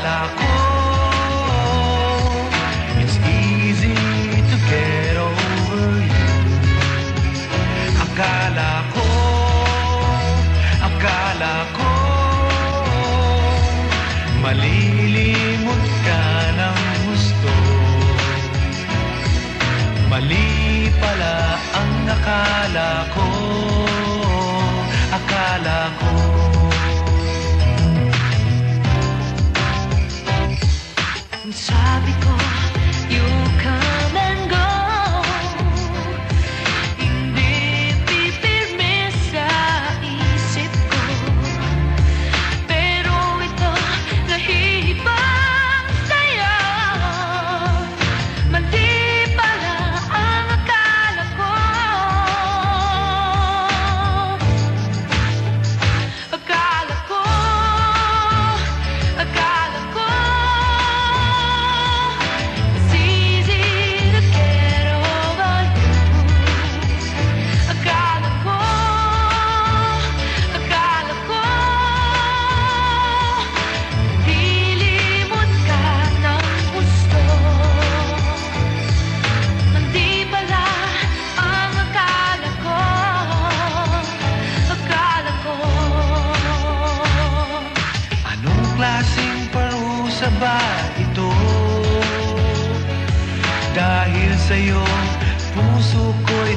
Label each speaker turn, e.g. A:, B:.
A: Akala ko it's easy to get over you. Akala ko malilimot ka ng gusto. Mali pala ang akala ko. Akala ko
B: sabi ko, you come and go. Hindi pipirme sa isip ko. Pero ito, nahihibang sa'yo. Mali pala ang akala ko. Akala ko
A: klaseng parusa ba ito? Dahil sa'yo, puso ko'y